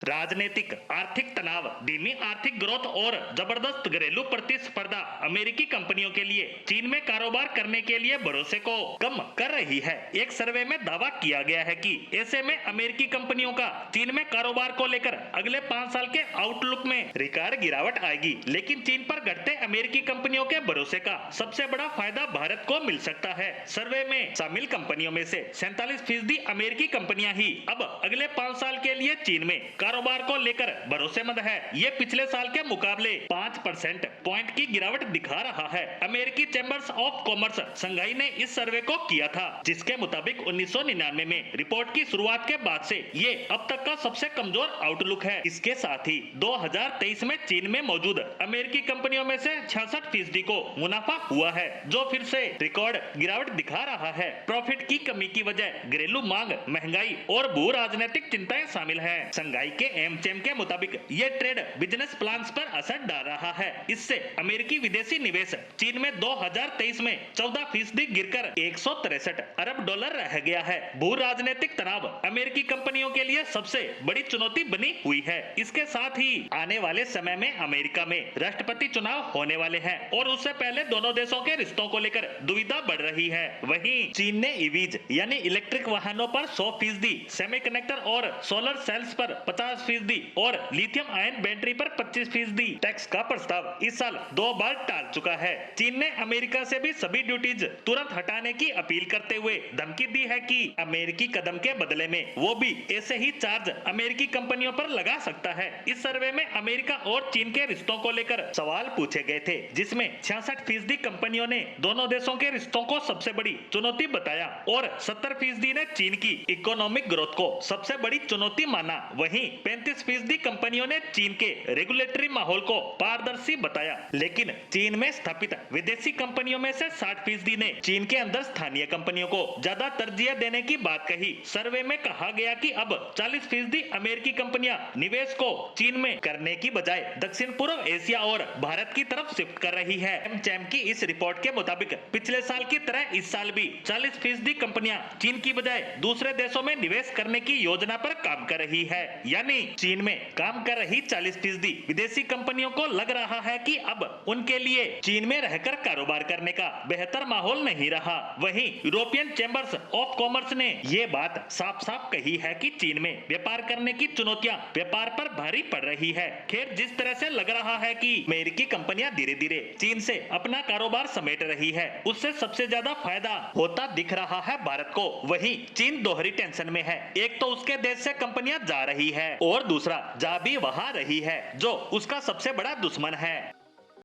राजनीतिक आर्थिक तनाव, धीमी आर्थिक ग्रोथ और जबरदस्त घरेलू प्रतिस्पर्धा अमेरिकी कंपनियों के लिए चीन में कारोबार करने के लिए भरोसे को कम कर रही है। एक सर्वे में दावा किया गया है कि ऐसे में अमेरिकी कंपनियों का चीन में कारोबार को लेकर अगले 5 साल के आउटलुक में रिकॉर्ड गिरावट आएगी। लेकिन चीन पर घटते अमेरिकी कंपनियों के भरोसे का सबसे बड़ा फायदा भारत को मिल सकता है। सर्वे में शामिल कंपनियों में से 47% अमेरिकी कंपनियां ही अब अगले 5 साल के लिए चीन में कारोबार को लेकर भरोसेमंद है। ये पिछले साल के मुकाबले 5% पॉइंट की गिरावट दिखा रहा है। अमेरिकी चैम्बर्स ऑफ कॉमर्स संघाई ने इस सर्वे को किया था, जिसके मुताबिक 1999 में रिपोर्ट की शुरुआत के बाद से ये अब तक का सबसे कमजोर आउटलुक है। इसके साथ ही 2023 में चीन में मौजूद अमेरिकी कंपनियों में से 66% को मुनाफा हुआ है, जो फिर से रिकॉर्ड गिरावट दिखा रहा है। प्रॉफिट की कमी की वजह घरेलू मांग, महंगाई और भू राजनीतिक चिंताएं शामिल है। संघाई के एमचेम के मुताबिक ये ट्रेड बिजनेस प्लान्स पर असर डाल रहा है। इससे अमेरिकी विदेशी निवेश चीन में 2023 में 14% गिरकर 163 अरब डॉलर रह गया है। भू राजनीतिक तनाव अमेरिकी कंपनियों के लिए सबसे बड़ी चुनौती बनी हुई है। इसके साथ ही आने वाले समय में अमेरिका में राष्ट्रपति चुनाव होने वाले हैं और उससे पहले दोनों देशों के रिश्तों को लेकर दुविधा बढ़ रही है। वहीं चीन ने ईवीज यानी इलेक्ट्रिक वाहनों पर 100%, सेमीकंडक्टर और सोलर सेल्स पर 50% और लिथियम आयन बैटरी पर 25% टैक्स का प्रस्ताव इस साल 2 बार टाल चुका है। चीन ने अमेरिका से भी सभी ड्यूटीज तुरंत हटाने की अपील करते हुए धमकी दी है कि अमेरिकी कदम के बदले में वो भी ऐसे ही चार्ज अमेरिकी कंपनियों पर लगा सकता है। इस सर्वे में अमेरिका और चीन के रिश्तों को लेकर सवाल पूछे गए थे, जिसमें 66% कंपनियों ने दोनों देशों के रिश्तों को सबसे बड़ी चुनौती बताया और 70% ने चीन की इकोनॉमिक ग्रोथ को सबसे बड़ी चुनौती माना। वहीं 35% कंपनियों ने चीन के रेगुलेटरी माहौल को पारदर्शी बताया। लेकिन चीन में स्थापित विदेशी कंपनियों में से 60% ने चीन के अंदर स्थानीय कंपनियों को ज्यादा तरजीह देने की बात कही। सर्वे में कहा गया कि अब 40% अमेरिकी कंपनियां निवेश को चीन में करने की बजाय दक्षिण पूर्व एशिया और भारत की तरफ शिफ्ट कर रही है। एमचेम की इस रिपोर्ट के मुताबिक पिछले साल की तरह इस साल भी 40% कंपनियां चीन की बजाय दूसरे देशों में निवेश करने की योजना पर काम कर रही है। यानी चीन में काम कर रही 40% विदेशी कंपनियों को लग रहा है कि अब उनके लिए चीन में रहकर कारोबार करने का बेहतर माहौल नहीं रहा। वहीं यूरोपियन चैम्बर्स ऑफ कॉमर्स ने ये बात साफ साफ कही है कि चीन में व्यापार करने की चुनौतियां व्यापार पर भारी पड़ रही है। खैर, जिस तरह से लग रहा है कि अमेरिकी कंपनियां धीरे धीरे चीन से अपना कारोबार समेट रही है, उससे सबसे ज्यादा फायदा होता दिख रहा है भारत को। वहीं चीन दोहरी टेंशन में है। एक तो उसके देश से कंपनियां जा रही है और दूसरा जा भी वहां रही है, जो उसका सबसे बड़ा दुश्मन है।